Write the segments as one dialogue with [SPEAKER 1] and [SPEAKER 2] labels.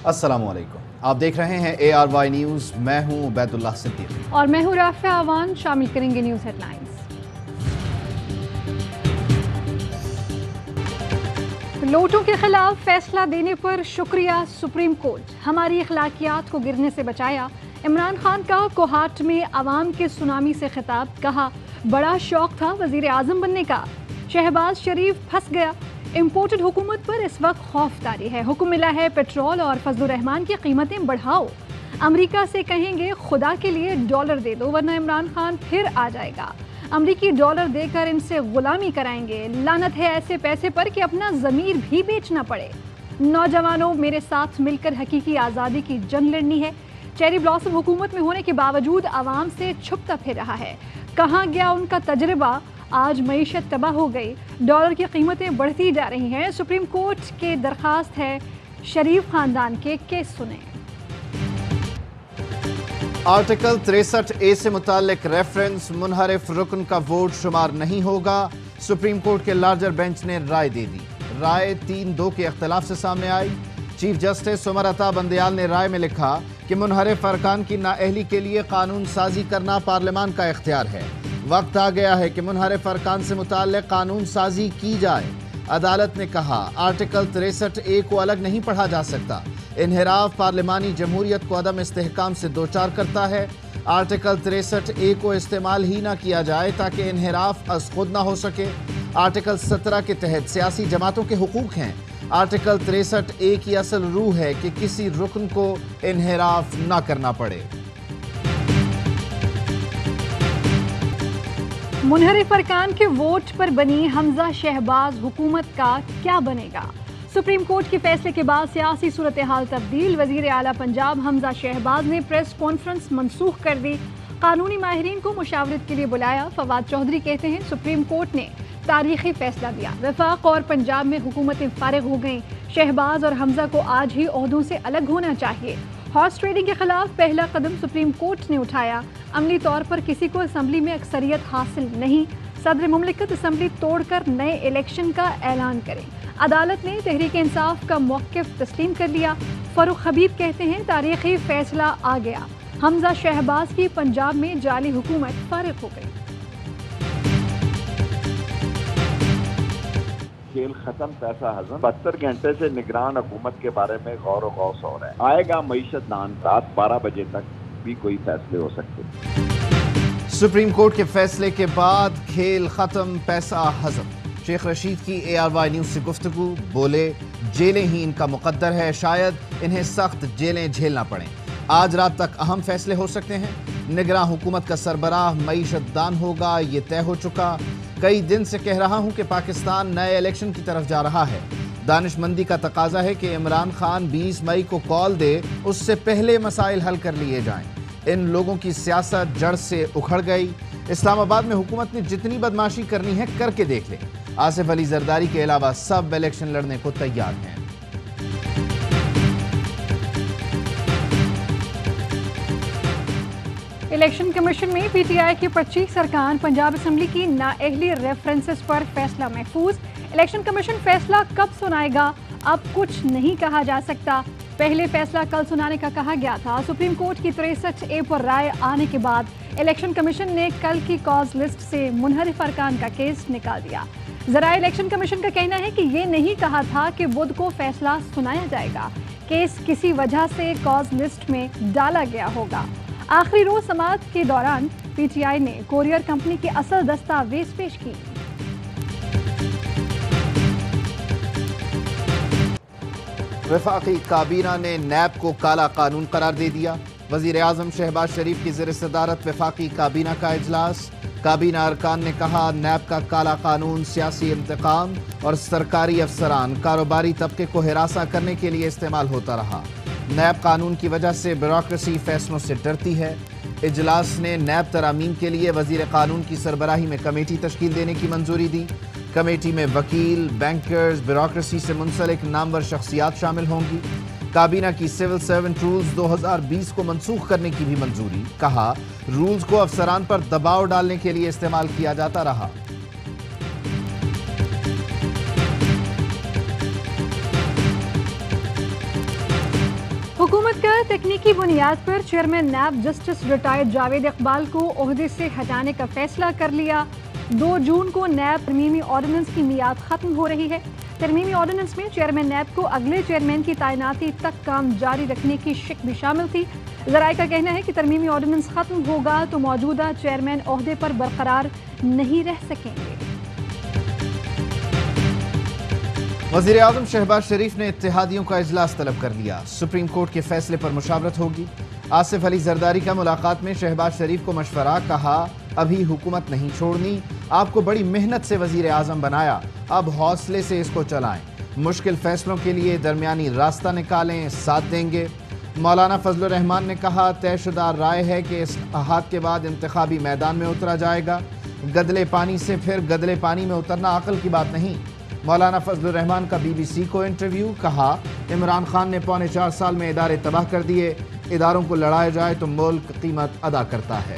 [SPEAKER 1] अस्सलामुअलैकुम, आप देख रहे हैं ARY न्यूज़। मैं हूं उबैदुल्लाह सिद्दीकी
[SPEAKER 2] और मैं हूं राफिया अवान। शामिल करेंगे न्यूज़ हेडलाइंस। नोटों के खिलाफ फैसला देने पर शुक्रिया सुप्रीम कोर्ट, हमारी अखलाकियात को गिरने से बचाया। इमरान खान का कोहाट में अवाम के सुनामी से खिताब, कहा बड़ा शौक था वजीर आजम बनने का। शहबाज शरीफ फंस गया, इम्पोर्टेड हुकूमत पर इस वक्त खौफ तारी है। हुक्म मिला है पेट्रोल और फजलुर रहमान की कीमतें बढ़ाओ। अमेरिका से कहेंगे खुदा के लिए डॉलर दे दो वरना इमरान खान फिर आ जाएगा। अमरीकी डॉलर देकर इनसे गुलामी कराएंगे। लानत है ऐसे पैसे पर कि अपना ज़मीर भी बेचना पड़े। नौजवानों, मेरे साथ मिलकर हकीकी आज़ादी की जंग लड़नी है। चेरी ब्लॉसम हुकूमत में होने के बावजूद आवाम से छुपता फिर रहा है। कहाँ गया उनका तजर्बा? आज मईशत तबाह हो गई, डॉलर की कीमतें बढ़ती जा रही हैं। सुप्रीम कोर्ट के दरखास्त है शरीफ खानदान के केस सुने।
[SPEAKER 1] आर्टिकल 63A से मुतालिक रेफरेंस मुनहरिफ रुकन का वोट शुमार नहीं होगा। सुप्रीम कोर्ट के लार्जर बेंच ने राय दे दी। राय 3-2 के इख्तलाफ से सामने आई। चीफ जस्टिस उमर अता बंदयाल ने राय में लिखा कि मुनहरिफ अरकान की नाअहली के लिए कानून साजी करना पार्लियामान का इख्तियार है। वक्त आ गया है कि मुनहरिफ अरकान से मुताल्लिक कानून साजी की जाए। अदालत ने कहा आर्टिकल 63A को अलग नहीं पढ़ा जा सकता। इन्हिराफ पार्लिमानी जमहूरियत को अदम इस्तेहकाम से दोचार करता है। आर्टिकल 63A को इस्तेमाल ही ना किया जाए ताकि इन्हिराफ अज खुद ना हो सके। आर्टिकल 17 के तहत सियासी जमातों के हुकूक हैं। आर्टिकल 63A की असल रूह है कि किसी रुकन को इन्हिराफ ना करना पड़े।
[SPEAKER 2] मुनहरिफ अरकान के वोट पर बनी हमजा शहबाज हुकूमत का क्या बनेगा? सुप्रीम कोर्ट के फैसले के बाद सियासी सूरत हाल तब्दील। वजीर आला पंजाब हमजा शहबाज ने प्रेस कॉन्फ्रेंस मनसूख कर दी। कानूनी माहिरीन को मुशावरत के लिए बुलाया। फवाद चौधरी कहते हैं सुप्रीम कोर्ट ने तारीखी फैसला दिया। वफाक और पंजाब में हुकूमतें फारिग हो गईं। शहबाज और हमजा को आज ही ओहदों से अलग होना चाहिए। हॉर्स ट्रेडिंग के खिलाफ पहला कदम सुप्रीम कोर्ट ने उठाया। अमली तौर पर किसी को असम्बली में अक्सरियत हासिल नहीं। सदर मुमलिकत असम्बली तोड़कर नए इलेक्शन का ऐलान करें। अदालत ने तहरीक इंसाफ का मौक़िफ़ तस्लीम कर लिया। फरूख हबीब कहते हैं तारीखी फैसला आ गया। हमजा शहबाज की पंजाब में जाली हुकूमत फारिग हो गई।
[SPEAKER 3] खेल खत्म, पैसा हजम। 72 घंटे से निगरान हुकूमत के बारे में गौर व गौस हो रहा है। आएगा मईशत दान, रात 12 बजे तक भी कोई फैसले हो सकते।
[SPEAKER 1] सुप्रीम कोर्ट के फैसले के बाद खेल खत्म, पैसा हजम। शेख रशीद की ARY न्यूज़ से गुफ्तगू, बोले जेलें ही इनका मुकद्दर है, शायद इन्हें सख्त जेलें झेलना पड़े। आज रात तक अहम फैसले हो सकते हैं। निगरान हुकूमत का सरबराह मईशत दान होगा, ये तय हो चुका। कई दिन से कह रहा हूं कि पाकिस्तान नए इलेक्शन की तरफ जा रहा है। दानिशमंदी का तकाजा है कि इमरान खान 20 मई को कॉल दे, उससे पहले मसाइल हल कर लिए जाएं। इन लोगों की सियासत जड़ से उखड़ गई। इस्लामाबाद में हुकूमत ने जितनी बदमाशी करनी है करके देख ले। आसिफ अली जरदारी के अलावा सब इलेक्शन लड़ने को तैयार हैं।
[SPEAKER 2] इलेक्शन कमीशन में PTI के 25 अरकान, पंजाब असम्बली की नाअहली रेफरेंसेस पर फैसला महफूज। इलेक्शन कमीशन फैसला कब सुनाएगा अब कुछ नहीं कहा जा सकता। पहले फैसला कल सुनाने का कहा गया था। सुप्रीम कोर्ट की 63A पर राय आने के बाद इलेक्शन कमीशन ने कल की कॉज लिस्ट से मुनहरिफ अरकान का केस निकाल दिया। ज़राए इलेक्शन कमीशन का कहना है कि ये नहीं कहा था कि बुध को फैसला सुनाया जाएगा। केस किसी वजह से कॉज लिस्ट में डाला गया होगा। आखिरी रोज समाअत के दौरान PTI ने कोरियर कंपनी के असल दस्तावेज पेश की।
[SPEAKER 1] वफाकी काबीना ने नैब को काला कानून करार दे दिया। वजीर आजम शहबाज शरीफ की ज़ेर सदारत वफाकी काबीना का इजलास। काबीना अरकान ने कहा नैब का काला कानून सियासी इंतकाम और सरकारी अफसरान कारोबारी तबके को हिरासा करने के लिए इस्तेमाल होता रहा। नैब कानून की वजह से ब्यूरोक्रेसी फैसलों से डरती है। इजलास ने नैब तरामीम के लिए वजीर कानून की सरबराही में कमेटी तश्कील देने की मंजूरी दी। कमेटी में वकील, बैंकर्स, ब्यूरोक्रेसी से मुंसलिक नामवर शख्सियात शामिल होंगी। काबीना की सिविल सर्वेंट रूल्स 2020 को मनसूख करने की भी मंजूरी। कहा रूल्स को अफसरान पर दबाव डालने के लिए इस्तेमाल किया जाता रहा।
[SPEAKER 2] तकनीकी बुनियाद पर chairman NAB justice retired Javed Iqbal को ओहदे से हटाने का फैसला कर लिया। 2 जून को नैब तरमीमी ऑर्डिनेंस की मियाद खत्म हो रही है। तरमीमी ऑर्डिनेंस में चेयरमैन नैब को अगले चेयरमैन की तैनाती तक काम जारी रखने की शिक भी शामिल थी। ज़राए का कहना है कि तरमीमी ऑर्डिनेंस खत्म होगा तो मौजूदा चेयरमैन ओहदे पर बरकरार नहीं रह सकेंगे।
[SPEAKER 1] वज़ीर आज़म शहबाज शरीफ ने इत्तेहादियों का इजलास तलब कर लिया। सुप्रीम कोर्ट के फैसले पर मुशावरत होगी। आसिफ अली जरदारी का मुलाकात में शहबाज शरीफ को मशवरा, कहा अभी हुकूमत नहीं छोड़नी, आपको बड़ी मेहनत से वज़ीर आज़म बनाया, अब हौसले से इसको चलाएं, मुश्किल फैसलों के लिए दरमियानी रास्ता निकालें, साथ देंगे। मौलाना फजलुर रहमान ने कहा तयशुदा राय है कि इस अहाद के बाद इंतखाबी मैदान में उतरा जाएगा। गदले पानी से फिर गदले पानी में उतरना अक्ल की बात नहीं। मौलाना फजलुर रहमान का BBC को इंटरव्यू, कहा इमरान खान ने 4.25 साल में इदारे तबाह कर दिए, इदारों को लड़ाया जाए तो मुल्क कीमत अदा करता है।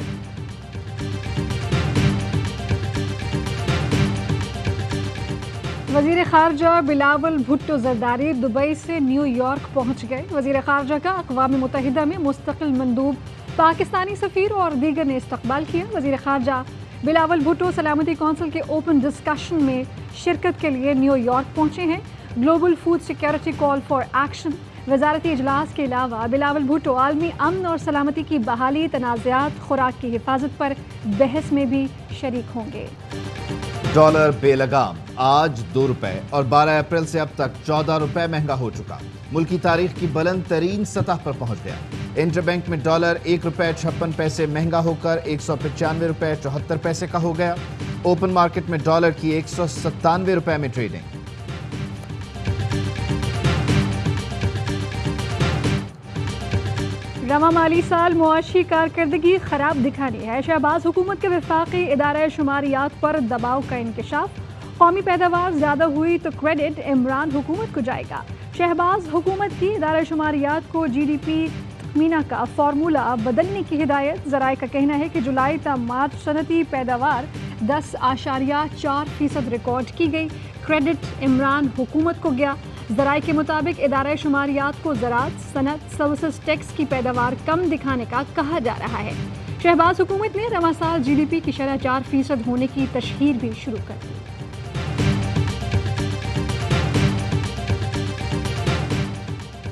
[SPEAKER 2] वज़ीर ख़ारजा बिलावल भुट्टो ज़रदारी दुबई से न्यूयॉर्क पहुंच गए। वज़ीर ख़ारजा का अक़वाम मुत्तहिदा में मुस्तक़िल मंदूब, पाकिस्तानी सफ़ीर और दीगर ने इस्तक़बाल किया। वज़ीर ख़ारजा बिलावल भुट्टो सलामती कौंसिल के ओपन डिस्कशन में शिरकत के लिए न्यूयॉर्क पहुंचे हैं। Global food security call for action वज़ारती इजलास के अलावा बिलावल भुट्टो आलमी अमन और सलामती की बहाली, तनाज़ात, खुराक की हिफाजत पर बहस में भी शरीक होंगे।
[SPEAKER 1] डॉलर बेलगाम आज 2 रुपए और 12 अप्रैल से अब तक 14 रुपए महंगा हो चुका। मुल्क की तारीख की बुलंद तरीन सतह पर पहुंच गया। इंटरबैंक में डॉलर 1 रुपए 56 पैसे महंगा होकर 195 रुपए 74 पैसे का हो गया। ओपन मार्केट में डॉलर की 197 रुपए में ट्रेडिंग।
[SPEAKER 2] रवा माली साल मुआशी कारकर्दगी खराब दिखानी है। शहबाज हुकूमत के वफाकी इदारा शुमारियात पर दबाव का इंकशाफ। कौमी पैदावार ज्यादा हुई तो क्रेडिट इमरान हुकूमत को जाएगा। शहबाज हुकूमत की इदारा शुमारियात को GDP तखमीना का फार्मूला बदलने की हिदायत। ज़राए का कहना है कि जुलाई ता मार्च सनती पैदावार 10.4% रिकॉर्ड की गई, क्रेडिट इमरान हुकूमत को गया। ज़राए के मुताबिक इदारा शुमारियात को ज़राअत, सनत, सर्विसेज टैक्स की पैदावार कम दिखाने का कहा जा रहा है। शहबाज हुकूमत ने रवा साल GDP की शरह 4% होने की तशहीर भी शुरू कर दी।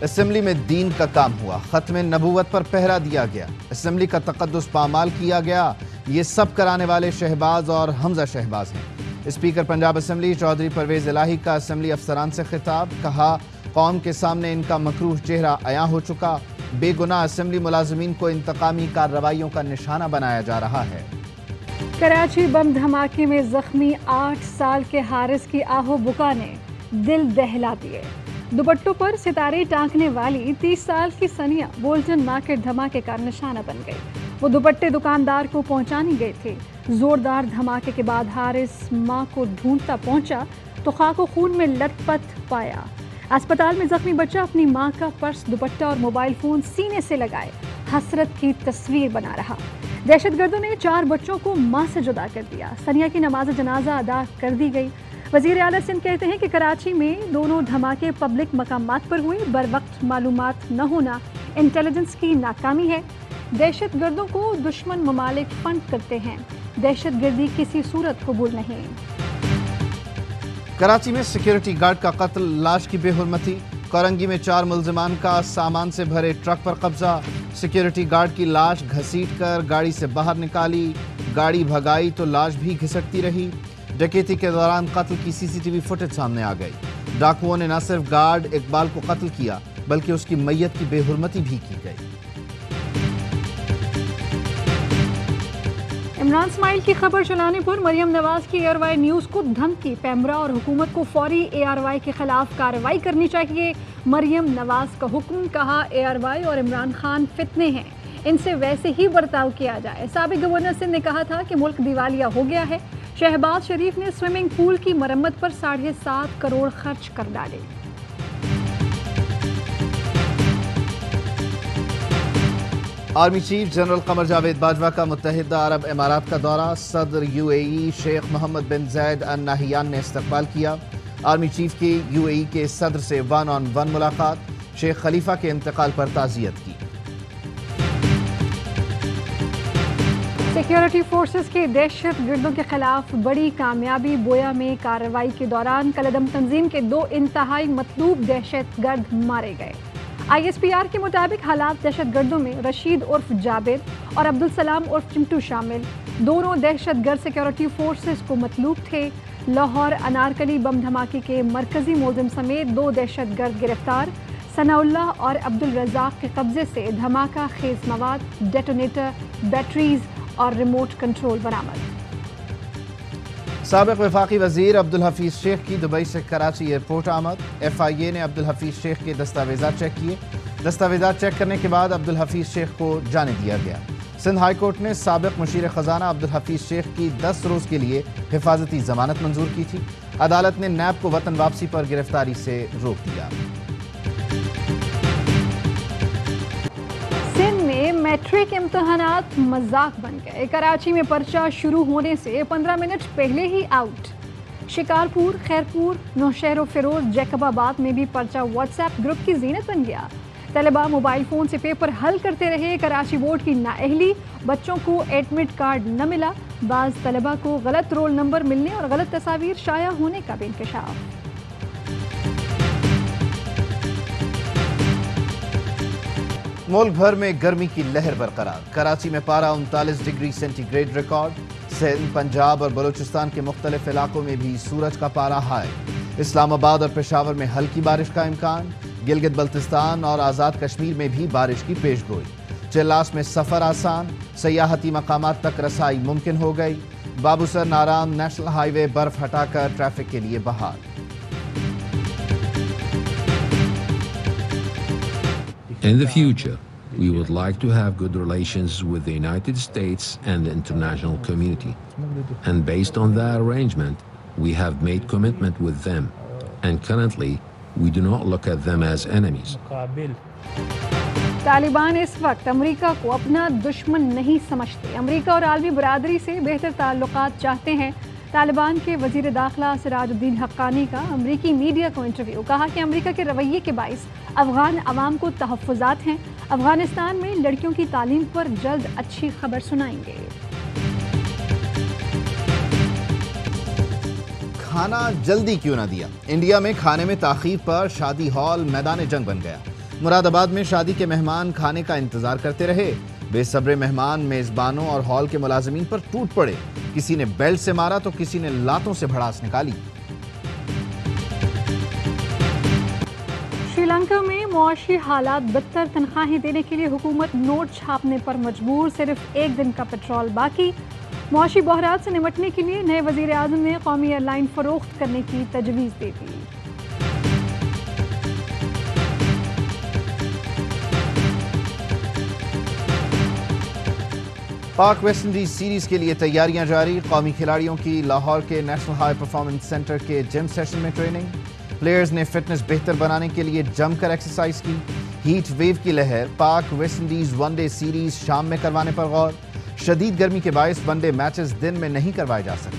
[SPEAKER 1] असेंबली में दीन का काम हुआ, खत्म नबूवत पर पहरा दिया गया, असेंबली का तक़द्दुस पामाल किया गया। ये सब कराने वाले शहबाज और हमजा शहबाज हैं। स्पीकर पंजाब असेंबली चौधरी परवेज इलाही का असेंबली अफसरान से खिताब, कहा कौम के सामने इनका मकरूह चेहरा अयां हो चुका। बेगुनाह असेंबली मुलाजिमीन को इंतकामी कार्रवाइयों का निशाना बनाया जा रहा है।
[SPEAKER 2] कराची बम धमाके में जख्मी 8 साल के हारिस की आहो बुका ने दिल दहला दिए। दुपट्टों पर सितारे टांकने वाली 30 साल की सनिया बोल्टन मार्केट धमाके का निशाना बन गई। वो दुपट्टे दुकानदार को पहुंचाने गए थे। जोरदार धमाके के बाद हारिस मां को ढूंढता पहुंचा तो खाको खून में लथपथ पाया। अस्पताल में जख्मी बच्चा अपनी मां का पर्स, दुपट्टा और मोबाइल फोन सीने से लगाए हसरत की तस्वीर बना रहा। दहशतगर्दों ने 4 बच्चों को मां से जुदा कर दिया। सनिया की नमाज जनाजा अदा कर दी गई। वज़ीर आला सिंध कहते हैं कि कराची में दोनों धमाके पब्लिक मकामात पर हुए। बर वक्त मालूमात न होना इंटेलिजेंस की नाकामी है। दहशतगर्दों को दुश्मन ममालिक फंड करते हैं। दहशतगर्दी किसी सूरत कबूल नहीं।
[SPEAKER 1] कराची में सिक्योरिटी गार्ड का कत्ल, लाश की बेहुरमती। कोरंगी में 4 मुल्जिमान का सामान से भरे ट्रक पर कब्जा। सिक्योरिटी गार्ड की लाश घसीट कर गाड़ी से बाहर निकाली, गाड़ी भगाई तो लाश भी घिसटती रही। डकैती के दौरान कत्ल की CCTV फुटेज सामने आ गई। डाकुओं ने न सिर्फ गार्ड इकबाल को कत्ल किया बल्कि उसकी मैयत की बेहुरमती भी की गई।
[SPEAKER 2] इमरान इस्माइल की खबर चलाने पर मरियम नवाज की ARY न्यूज़ को धमकी। पैमरा और हुकूमत को फौरी ARY के खिलाफ कार्रवाई करनी चाहिए। मरियम नवाज का हुक्म, कहा ARY और इमरान खान फितने हैं, इनसे वैसे ही बर्ताव किया जाए। साबिक गवर्नर सिंध ने कहा था कि मुल्क दिवालिया हो गया है। शहबाज शरीफ ने स्विमिंग पूल की मरम्मत पर 7.5 करोड़ खर्च कर डाले।
[SPEAKER 1] Army chief general Qamar Javed Bajwa का मुत्तहिदा अरब इमारात का दौरा। सदर UAE शेख मोहम्मद बिन जायद अल नाहियान ने इस्तकबाल किया। आर्मी चीफ की UAE के सदर से 1-on-1 मुलाकात। शेख खलीफा के इंतकाल पर ताज़ियत की।
[SPEAKER 2] सिक्योरिटी फोर्सेस की दहशत गर्दों के खिलाफ बड़ी कामयाबी। बोया में कार्रवाई के दौरान कलदम तंजीम के 2 इंतहाई मतलूब दहशत गर्द मारे गए। ISPR के मुताबिक हालात दहशत गर्दों में रशीद उर्फ जाबिर और अब्दुल सलाम उर्फ चिंटू शामिल। दोनों दहशत गर्द सिक्योरिटी फोर्सेस को मतलूब थे। लाहौर अनारकली बम धमाके के मरकजी मुलजिम समेत 2 दहशत गर्द गिरफ्तार। सनाउल्लाह और अब्दुल रज़ाक के कब्जे से धमाका खेज मवाद, डेटोनेटर, बैटरीज और रिमोट कंट्रोल बरामद।
[SPEAKER 1] साबिक वफाकी वजीर अब्दुल हफीज शेख की दुबई से कराची एयरपोर्ट आमद। FIA ने अब्दुल हफीज शेख के दस्तावेजात चेक किए। दस्तावेजात चेक करने के बाद अब्दुल हफीज शेख को जाने दिया गया। सिंध हाई कोर्ट ने साबिक मुशीर खजाना अब्दुल हफीज शेख की 10 रोज के लिए हिफाजती जमानत मंजूर की थी। अदालत ने नैब को वतन वापसी पर गिरफ्तारी से रोक दिया।
[SPEAKER 2] सिंध में मैट्रिक इम्तहानात मजाक बन गए। कराची में पर्चा शुरू होने से 15 मिनट पहले ही आउट। शिकारपुर, खैरपुर, नौशहर फिरोज, जैकबाबाद में भी पर्चा व्हाट्सएप ग्रुप की जीनत बन गया। तलबा मोबाइल फ़ोन से पेपर हल करते रहे। कराची बोर्ड की नाअहली, बच्चों को एडमिट कार्ड न मिला। बाज़ तलबा को गलत रोल नंबर मिलने और गलत तस्वीर शाया होने का भी इंकशाफ।
[SPEAKER 1] मुल्क भर में गर्मी की लहर बरकरार। कराची में पारा 39 degree centigrade record. Sindh, Punjab और बलूचिस्तान के मुख्तलिफ इलाकों में भी सूरज का पारा हाई। इस्लामाबाद और पेशावर में हल्की बारिश का इम्कान। गिलगित बल्तिस्तान और आज़ाद कश्मीर में भी बारिश की पेशगोई। चिल्लास में सफ़र आसान, सयाहती मकामात तक रसाई मुमकिन हो गई। बाबूसर नाराम नेशनल हाईवे बर्फ हटाकर ट्रैफिक के लिए बहाल।
[SPEAKER 4] In the future, we would like to have good relations with the United States and the international community. And based on that arrangement, we have made commitment with them. And currently, we do not look at them as enemies.
[SPEAKER 2] Taliban इस वक्त America को अपना दुश्मन नहीं समझते। America और आलमी बरादरी से बेहतर ताल्लुकात चाहते हैं। तालिबान के वजीर दाखिला सिराजुद्दीन हक्कानी का अमेरिकी मीडिया को इंटरव्यू। कहा कि अमेरिका के रवैये के बाइस अफगान अवाम को तहफ़्फ़ुज़ात हैं। अफगानिस्तान में लड़कियों की तालीम पर जल्द अच्छी खबर सुनाएंगे।
[SPEAKER 1] खाना जल्दी क्यों ना दिया? इंडिया में खाने में ताख़ीर पर शादी हॉल मैदान जंग बन गया। मुरादाबाद में शादी के मेहमान खाने का इंतजार करते रहे। बेसब्रे मेहमान मेजबानों और हॉल के मुलाजिमीन पर टूट पड़े। किसी ने बेल्ट से मारा तो किसी ने लातों से भड़ास निकाली।
[SPEAKER 2] श्रीलंका में मुआशी हालात बदतर। तनख्वाहें देने के लिए हुकूमत नोट छापने पर मजबूर। सिर्फ 1 दिन का पेट्रोल बाकी। मुआशी बहरात से निपटने के लिए नए वजीर आज़म ने कौमी एयरलाइन फरोख्त करने की तजवीज़ दे दी।
[SPEAKER 1] पाक वेस्ट इंडीज सीरीज के लिए तैयारियां जारी। कौमी खिलाड़ियों की लाहौर के नेशनल हाई परफॉर्मेंस सेंटर के जिम सेशन में ट्रेनिंग। प्लेयर्स ने फिटनेस बेहतर बनाने के लिए जमकर एक्सरसाइज की। हीट वेव की लहर। पाक वेस्ट इंडीज वनडे सीरीज शाम में करवाने पर गौर। शदीद गर्मी के बायस वनडे मैचेस दिन में नहीं करवाए जा सकते।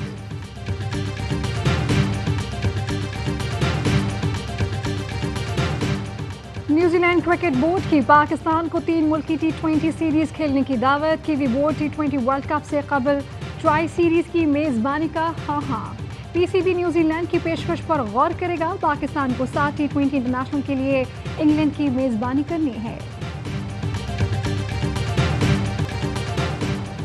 [SPEAKER 2] न्यूजीलैंड क्रिकेट बोर्ड की पाकिस्तान को 3 मुल्की T20 सीरीज खेलने की दावत। Kiwi board T20 world cup से कबल ट्राई सीरीज की मेजबानी का हाँ। PCB न्यूजीलैंड की पेशकश पर गौर करेगा। पाकिस्तान को 7 T20 इंटरनेशनल के लिए इंग्लैंड की मेजबानी करनी है।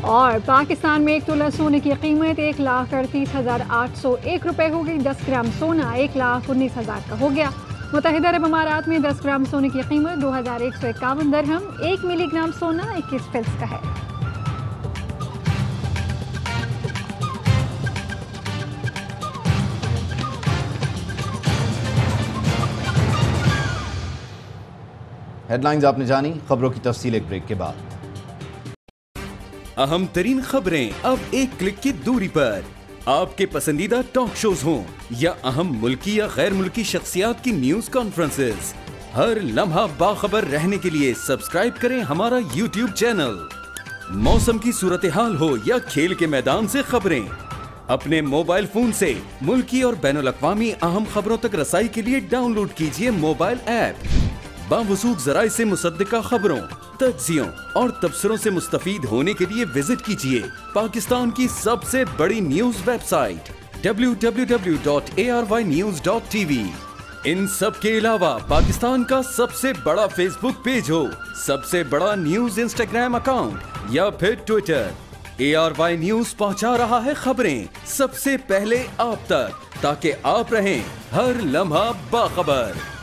[SPEAKER 2] और पाकिस्तान में 1 तोला सोने की कीमत 1,38,801 रुपए हो गई। 10 ग्राम सोना 1,19,000 का हो गया। मुत्तहिदा अरब अमारात में 10 ग्राम सोने की कीमत 2,151 दरहम। 1 मिलीग्राम सोना 21 फिल्स का है।
[SPEAKER 1] हेडलाइंस आपने जानी। खबरों की तफसील एक ब्रेक के बाद।
[SPEAKER 5] अहम तरीन खबरें अब एक क्लिक की दूरी पर। आपके पसंदीदा टॉक शोज हों या अहम मुल्की या गैर मुल्की शख्सियात की न्यूज कॉन्फ्रेंसेस, हर लम्हा बाखबर रहने के लिए सब्सक्राइब करें हमारा YouTube चैनल। मौसम की सूरत हाल हो या खेल के मैदान से खबरें, अपने मोबाइल फोन से मुल्की और बैनुल अक़वामी अहम खबरों तक रसाई के लिए डाउनलोड कीजिए मोबाइल ऐप बावसूख ज़राए से मुसद्दिका खबरों, तज्जियों और तबसरों से मुस्तफीद होने के लिए विजिट कीजिए पाकिस्तान की सबसे बड़ी न्यूज वेबसाइट www.arYnews.tv। इन सब के अलावा पाकिस्तान का सबसे बड़ा फेसबुक पेज हो, सबसे बड़ा न्यूज इंस्टाग्राम अकाउंट या फिर ट्विटर, ARY न्यूज पहुंचा रहा है खबरें सबसे पहले आप तक, ताकि आप रहें हर लम्हा बाखबर।